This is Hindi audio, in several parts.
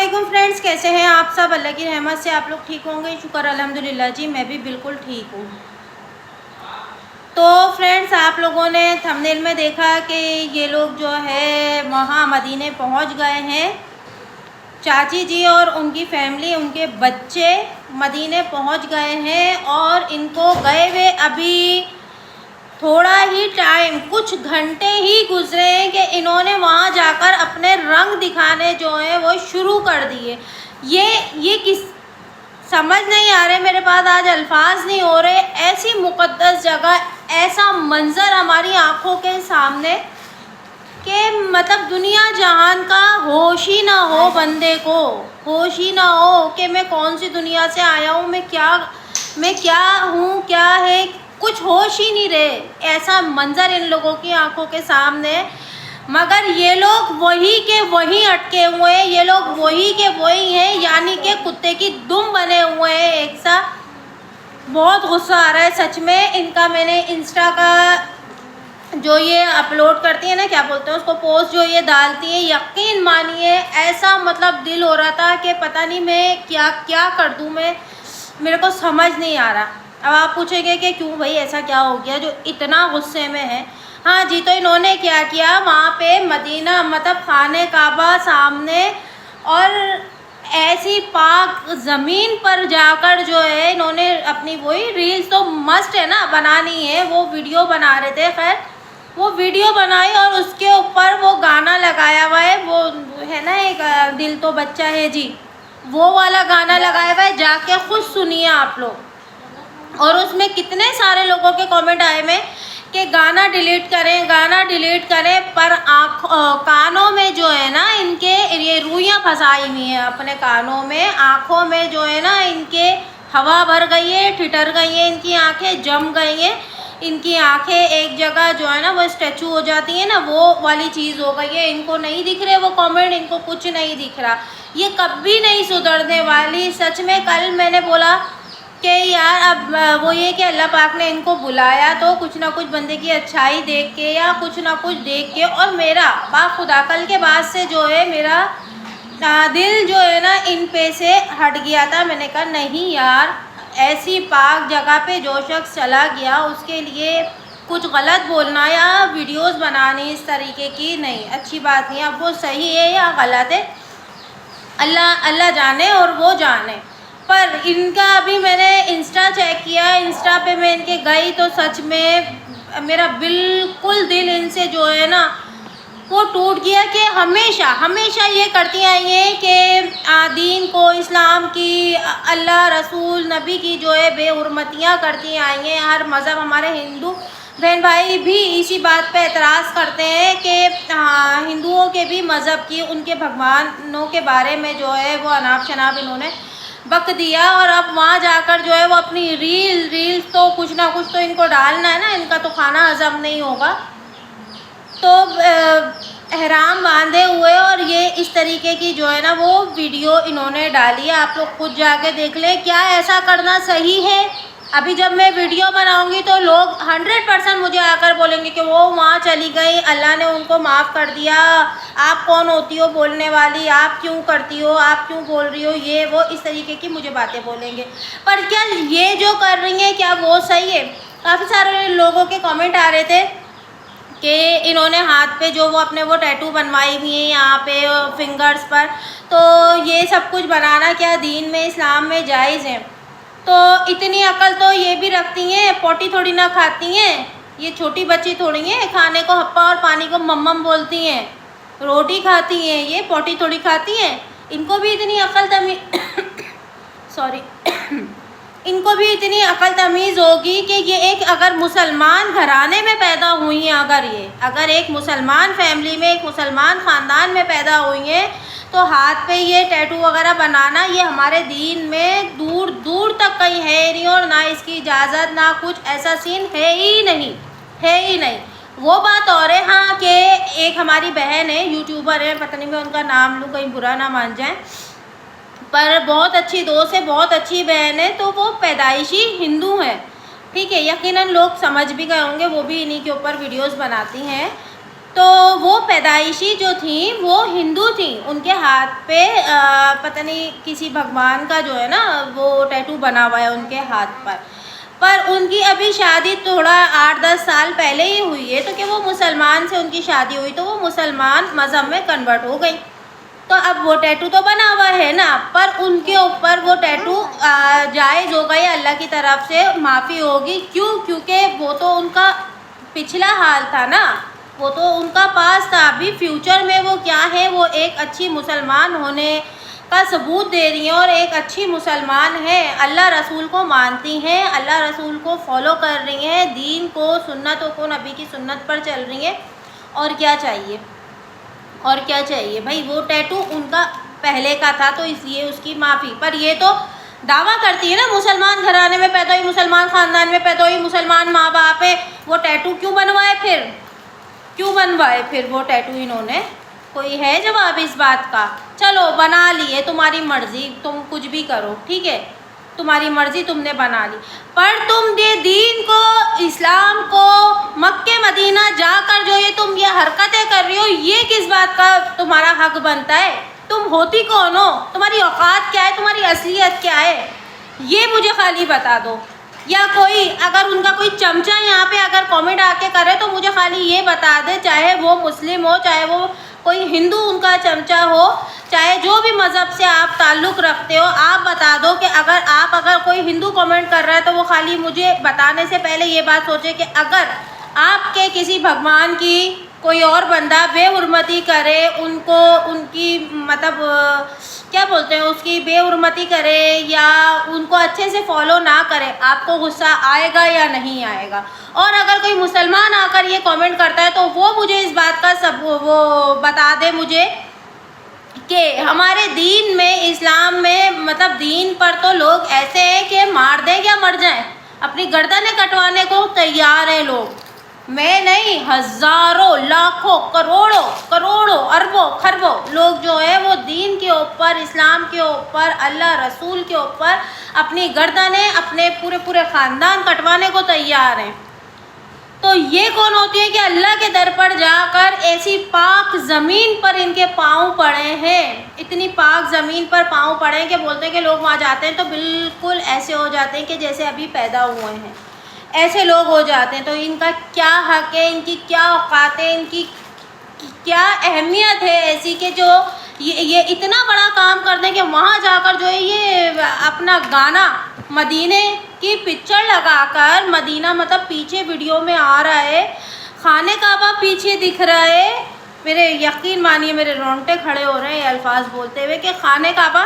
वालेकुम फ्रेंड्स, कैसे हैं आप सब। अल्लाह की रहमत से आप लोग ठीक होंगे। शुक्र अल्हम्दुलिल्लाह जी, मैं भी बिल्कुल ठीक हूँ। तो फ्रेंड्स, आप लोगों ने थंबनेल में देखा कि ये लोग जो है वहाँ मदीने पहुँच गए हैं। चाची जी और उनकी फैमिली, उनके बच्चे मदीने पहुँच गए हैं और इनको गए हुए अभी थोड़ा ही टाइम, कुछ घंटे ही गुजरे हैं कि इन्होंने वहाँ जाकर अपने रंग दिखाने जो है वो शुरू कर दिए। ये किस समझ नहीं आ रहे, मेरे पास आज अल्फाज नहीं हो रहे। ऐसी मुक़द्दस जगह, ऐसा मंज़र हमारी आँखों के सामने कि मतलब दुनिया जहान का होश ही ना हो, बंदे को होश ही ना हो कि मैं कौन सी दुनिया से आया हूँ, मैं क्या हूँ, क्या है, कुछ होश ही नहीं रहे। ऐसा मंज़र इन लोगों की आंखों के सामने। मगर ये लोग वही के वही अटके हुए हैं, ये लोग वही के वही हैं, यानी कि कुत्ते की दुम बने हुए हैं एक सा। बहुत गुस्सा आ रहा है सच में इनका। मैंने इंस्टा का जो ये अपलोड करती है ना, क्या बोलते हैं उसको, पोस्ट जो ये डालती है, यकीन मानिए ऐसा मतलब दिल हो रहा था कि पता नहीं मैं क्या क्या कर दूँ। मेरे को समझ नहीं आ रहा। अब आप पूछेंगे कि क्यों भाई, ऐसा क्या हो गया जो इतना गुस्से में है। हाँ जी, तो इन्होंने क्या किया वहाँ पे मदीना मतलब खाने काबा सामने और ऐसी पाक ज़मीन पर जाकर जो है इन्होंने अपनी वही रील्स, तो मस्ट है ना बनानी है, वो वीडियो बना रहे थे। खैर वो वीडियो बनाई और उसके ऊपर वो गाना लगाया हुआ है, वो है ना एक दिल तो बच्चा है जी, वो वाला गाना लगाया हुआ है। जाके खुद सुनिए आप लोग। और उसमें कितने सारे लोगों के कमेंट आए हुए कि गाना डिलीट करें, गाना डिलीट करें, पर कानों में जो है ना इनके ये रुइयाँ फंसाई हुई हैं अपने कानों में, आँखों में जो है ना इनके हवा भर गई है, ठिठर गई है, इनकी आँखें जम गई हैं, इनकी आंखें एक जगह जो है ना वो स्टैचू हो जाती है ना, वो वाली चीज़ हो गई है। इनको नहीं दिख रहे वो कमेंट, इनको कुछ नहीं दिख रहा। ये कभी नहीं सुधरने वाली सच में। कल मैंने बोला कि यार अब वो ये कि अल्लाह पाक ने इनको बुलाया तो कुछ ना कुछ बंदे की अच्छाई देख के या कुछ ना कुछ देख के, और मेरा बाखुदा कल के बाद से जो है मेरा दिल जो है ना इन पे से हट गया था। मैंने कहा नहीं यार, ऐसी पाक जगह पे जो शख्स चला गया उसके लिए कुछ गलत बोलना या वीडियोस बनानी इस तरीके की नहीं, अच्छी बात नहीं। अब वो सही है या गलत है अल्लाह जाने और वो जाने। पर इनका अभी मैंने इंस्टा चेक किया, इंस्टा पे मैं इनके गई तो सच में मेरा बिल्कुल दिल इनसे जो है ना वो टूट गया कि हमेशा ये करती आई हैं कि दीन को, इस्लाम की, अल्लाह रसूल नबी की जो है बेहुरमतियाँ करती आई हैं। हर मज़हब, हमारे हिंदू बहन भाई भी इसी बात पे एतराज़ करते हैं कि हिंदुओं के भी मज़हब की, उनके भगवानों के बारे में जो है वो अनाप शनाप इन्होंने बक दिया। और अब वहाँ जाकर जो है वो अपनी रील्स तो कुछ ना कुछ तो इनको डालना है ना, इनका तो खाना हज़म नहीं होगा। तो एहराम बांधे हुए और ये इस तरीके की जो है ना वो वीडियो इन्होंने डाली है। आप लोग खुद जाके देख लें, क्या ऐसा करना सही है। अभी जब मैं वीडियो बनाऊंगी तो लोग 100% मुझे आकर बोलेंगे कि वो वहाँ चली गई, अल्लाह ने उनको माफ़ कर दिया, आप कौन होती हो बोलने वाली, आप क्यों करती हो, आप क्यों बोल रही हो, ये वो इस तरीके की मुझे बातें बोलेंगे। पर क्या ये जो कर रही हैं क्या वो सही है। काफ़ी सारे लोगों के कमेंट आ रहे थे कि इन्होंने हाथ पे जो वो अपने वो टैटू बनवाई हुई हैं यहाँ पे फिंगर्स पर, तो ये सब कुछ बनाना क्या दीन में, इस्लाम में जायज़ है। तो इतनी अकल तो ये भी रखती हैं, पोटी थोड़ी ना खाती हैं, ये छोटी बच्ची थोड़ी हैं खाने को हप्पा और पानी को मम्मम बोलती हैं, रोटी खाती हैं, ये पोटी थोड़ी खाती हैं। इनको भी इतनी अकल तमीज़ सॉरी इनको भी इतनी अकल तमीज़ होगी कि ये एक अगर मुसलमान घराने में पैदा हुई हैं, अगर एक मुसलमान फैमिली में, एक मुसलमान ख़ानदान में पैदा हुई हैं, तो हाथ पे ये टैटू वगैरह बनाना ये हमारे दीन में दूर दूर तक कहीं है नहीं, और ना इसकी इजाज़त, ना कुछ ऐसा सीन है ही नहीं। वो बात और है हाँ कि एक हमारी बहन है, यूट्यूबर है, पता नहीं मैं उनका नाम लूँ कहीं बुरा ना मान जाए, पर बहुत अच्छी दोस्त है, बहुत अच्छी बहन है, तो वो पैदाइशी हिंदू हैं, ठीक है। यकीनन लोग समझ भी गए होंगे, वो भी इन्हीं के ऊपर वीडियोस बनाती हैं। तो वो पैदाइशी जो थी वो हिंदू थी, उनके हाथ पे पता नहीं किसी भगवान का जो है ना वो टैटू बना हुआ है उनके हाथ पर उनकी अभी शादी थोड़ा 8-10 साल पहले ही हुई है, तो कि वो मुसलमान से उनकी शादी हुई तो वो मुसलमान मज़हब में कन्वर्ट हो गई। तो अब वो टैटू तो बना हुआ है ना, पर उनके ऊपर वो टैटू जायज़ होगा या अल्लाह की तरफ से माफ़ी होगी। क्यों? क्योंकि वो तो उनका पिछला हाल था ना, वो तो उनका पास था। अभी फ्यूचर में वो क्या है, वो एक अच्छी मुसलमान होने का सबूत दे रही हैं और एक अच्छी मुसलमान है, अल्लाह रसूल को मानती हैं, अल्लाह रसूल को फॉलो कर रही हैं, दीन को, सुन्नतों को, नबी की सुन्नत पर चल रही हैं। और क्या चाहिए, और क्या चाहिए भाई। वो टैटू उनका पहले का था तो इसलिए उसकी माफ़ी। पर ये तो दावा करती है ना, मुसलमान घराने में पैदा हुई, मुसलमान ख़ानदान में पैदा हुई, मुसलमान माँ बाप है, वो टैटू क्यों बनवाए फिर, क्यों बनवाए फिर वो टैटू इन्होंने? कोई है जवाब इस बात का? चलो बना लिए, तुम्हारी मर्ज़ी, तुम कुछ भी करो, ठीक है, तुम्हारी मर्ज़ी, तुमने बना ली। पर तुम ये दीन को, इस्लाम को, मक्के मदीना जाकर जो ये तुम ये हरकतें कर रही हो, ये किस बात का तुम्हारा हक बनता है? तुम होती कौन हो? तुम्हारी औकात क्या है? तुम्हारी असलियत क्या है? ये मुझे खाली बता दो। या कोई अगर उनका कोई चमचा यहाँ पे अगर कमेंट आके करे तो मुझे खाली ये बता दे, चाहे वो मुस्लिम हो, चाहे वो कोई हिंदू उनका चमचा हो, चाहे जो भी मज़हब से आप ताल्लुक़ रखते हो, आप बता दो कि अगर कोई हिंदू कमेंट कर रहा है तो वो खाली मुझे बताने से पहले ये बात सोचे कि अगर आपके किसी भगवान की कोई और बंदा बेहुरमती करे, उनको उनकी मतलब क्या बोलते हैं उसकी बेहुरमती करे या उनको अच्छे से फॉलो ना करे, आपको गुस्सा आएगा या नहीं आएगा? और अगर कोई मुसलमान आकर ये कमेंट करता है तो वो मुझे इस बात का सब वो बता दे मुझे कि हमारे दीन में, इस्लाम में, मतलब दीन पर तो लोग ऐसे हैं कि मार दें या मर जाएं, अपनी गर्दनें कटवाने को तैयार हैं लोग। मैं नहीं, हज़ारों, लाखों, करोड़ों, अरबों, खरबों लोग जो है वो दीन के ऊपर, इस्लाम के ऊपर, अल्लाह रसूल के ऊपर अपनी गर्दनें, अपने पूरे ख़ानदान कटवाने को तैयार हैं। तो ये कौन होती है कि अल्लाह के दर पर जाकर ऐसी पाक ज़मीन पर इनके पाँव पड़े हैं, इतनी पाक ज़मीन पर पाँव पड़े हैं कि बोलते हैं कि लोग वहाँ जाते हैं तो बिल्कुल ऐसे हो जाते हैं कि जैसे अभी पैदा हुए हैं, ऐसे लोग हो जाते हैं। तो इनका क्या हक़ है, इनकी क्या औकात है, इनकी क्या अहमियत है ऐसी कि जो ये इतना बड़ा काम कर दें कि वहाँ जाकर जो है ये अपना गाना, मदीने की पिक्चर लगाकर, मदीना मतलब पीछे वीडियो में आ रहा है, खाने काबा पीछे दिख रहा है। मेरे यकीन मानिए मेरे रोंगटे खड़े हो रहे हैं अल्फाज बोलते हुए कि खाने काबा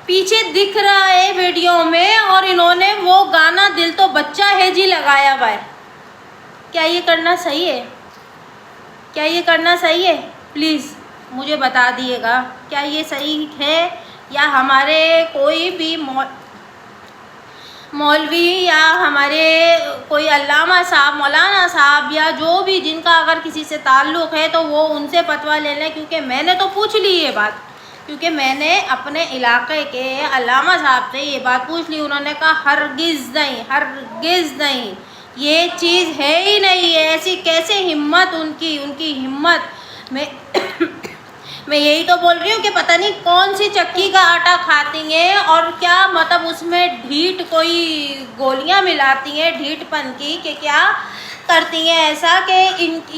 पीछे दिख रहा है वीडियो में और इन्होंने वो गाना दिल तो बच्चा है जी लगाया हुआ है। क्या ये करना सही है? क्या ये करना सही है? प्लीज़ मुझे बता दिएगा, क्या ये सही है? या हमारे कोई भी मौलवी या हमारे कोई अल्लामा साहब, मौलाना साहब या जो भी जिनका अगर किसी से ताल्लुक़ है तो वो उनसे फतवा ले लें। क्योंकि मैंने तो पूछ ली ये बात, क्योंकि मैंने अपने इलाके के अल्लामा साहब से ये बात पूछ ली। उन्होंने कहा हरगिज़ नहीं, हरगिज़ नहीं, ये चीज़ है ही नहीं है। ऐसी कैसे हिम्मत उनकी हिम्मत में मैं यही तो बोल रही हूँ कि पता नहीं कौन सी चक्की का आटा खाती हैं और क्या मतलब उसमें ढीठ कोई गोलियाँ मिलाती हैं ढीठपन की, कि क्या करती हैं ऐसा कि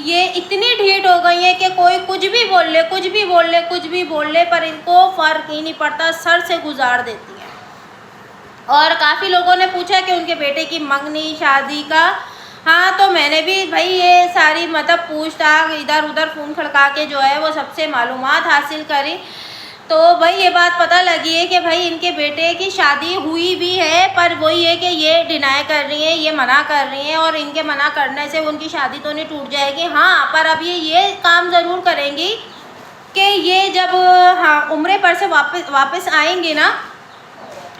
ये इतनी ढीठ हो गई हैं कि कोई कुछ भी बोल ले, कुछ भी बोल ले, कुछ भी बोल ले, पर इनको फ़र्क ही नहीं पड़ता, सर से गुजार देती हैं। और काफ़ी लोगों ने पूछा कि उनके बेटे की मंगनी शादी का, हाँ तो मैंने भी भाई ये सारी मतलब पूछताछ इधर उधर फ़ोन खड़का के जो है वो सबसे मालूमात हासिल करी। तो भाई ये बात पता लगी है कि भाई इनके बेटे की शादी हुई भी है, पर वही है कि ये डिनाई कर रही हैं, ये मना कर रही हैं और इनके मना करने से उनकी शादी तो नहीं टूट जाएगी। हाँ, पर अब ये काम ज़रूर करेंगी कि ये जब हाँ उम्रे पर से वापस आएंगी ना,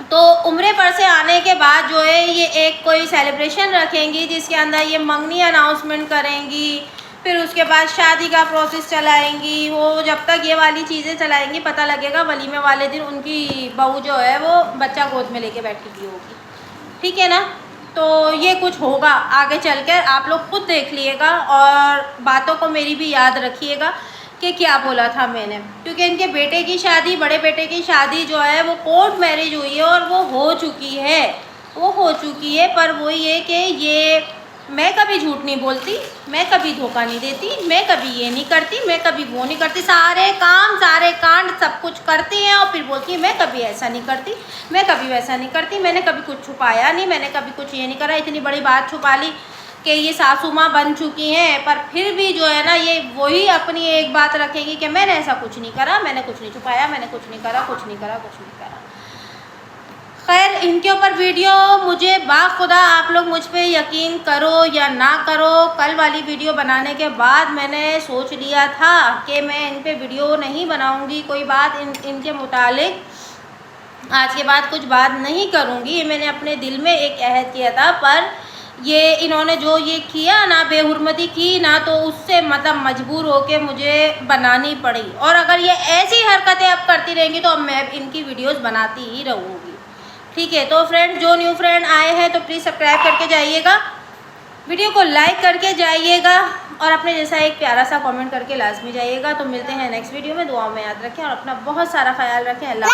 तो उम्रे पर से आने के बाद जो है ये एक कोई सेलिब्रेशन रखेंगी जिसके अंदर ये मंगनी अनाउंसमेंट करेंगी, फिर उसके बाद शादी का प्रोसेस चलाएंगी। वो जब तक ये वाली चीज़ें चलाएंगी पता लगेगा वलीमे वाले दिन उनकी बहू जो है वो बच्चा गोद में लेके बैठी हुई होगी। ठीक है ना? तो ये कुछ होगा आगे चलकर, आप लोग खुद देख लीजिएगा और बातों को मेरी भी याद रखिएगा कि क्या बोला था मैंने। क्योंकि इनके बेटे की शादी, बड़े बेटे की शादी जो है वो कोर्ट मैरिज हुई है और वो हो चुकी है, पर वही है कि ये मैं कभी झूठ नहीं बोलती, मैं कभी धोखा नहीं देती, मैं कभी ये नहीं करती, मैं कभी वो नहीं करती, सारे काम सारे कांड सब कुछ करती हैं और फिर बोलती है मैं कभी ऐसा नहीं करती, मैं कभी वैसा नहीं करती, मैंने कभी कुछ छुपाया नहीं, मैंने कभी कुछ ये नहीं करा। इतनी बड़ी बात छुपा ली कि ये सासू माँ बन चुकी हैं, पर फिर भी जो है ना ये वही अपनी एक बात रखेंगी कि मैंने ऐसा कुछ नहीं करा, मैंने कुछ नहीं छुपाया, मैंने कुछ नहीं करा, कुछ नहीं करा, कुछ नहीं करा। खैर, इनके ऊपर वीडियो मुझे बाखुदा आप लोग मुझ पे यकीन करो या ना करो, कल वाली वीडियो बनाने के बाद मैंने सोच लिया था कि मैं इन पे वीडियो नहीं बनाऊंगी, कोई बात इनके मुतालिक आज के बाद कुछ बात नहीं करूंगी। ये मैंने अपने दिल में एक अहद किया था, पर ये इन्होंने जो ये किया ना, बेहुरमती की ना, तो उससे मतलब मजबूर होके मुझे बनानी पड़ी। और अगर ये ऐसी हरकतें अब करती रहेंगी तो अब मैं इनकी वीडियोस बनाती ही रहूँगी। ठीक है, तो फ्रेंड जो न्यू फ्रेंड आए हैं तो प्लीज़ सब्सक्राइब करके जाइएगा, वीडियो को लाइक करके जाइएगा और अपने जैसा एक प्यारा सा कमेंट करके लाजमी जाइएगा। तो मिलते हैं नेक्स्ट वीडियो में, दुआ में याद रखें और अपना बहुत सारा ख्याल रखें। अल्लाह।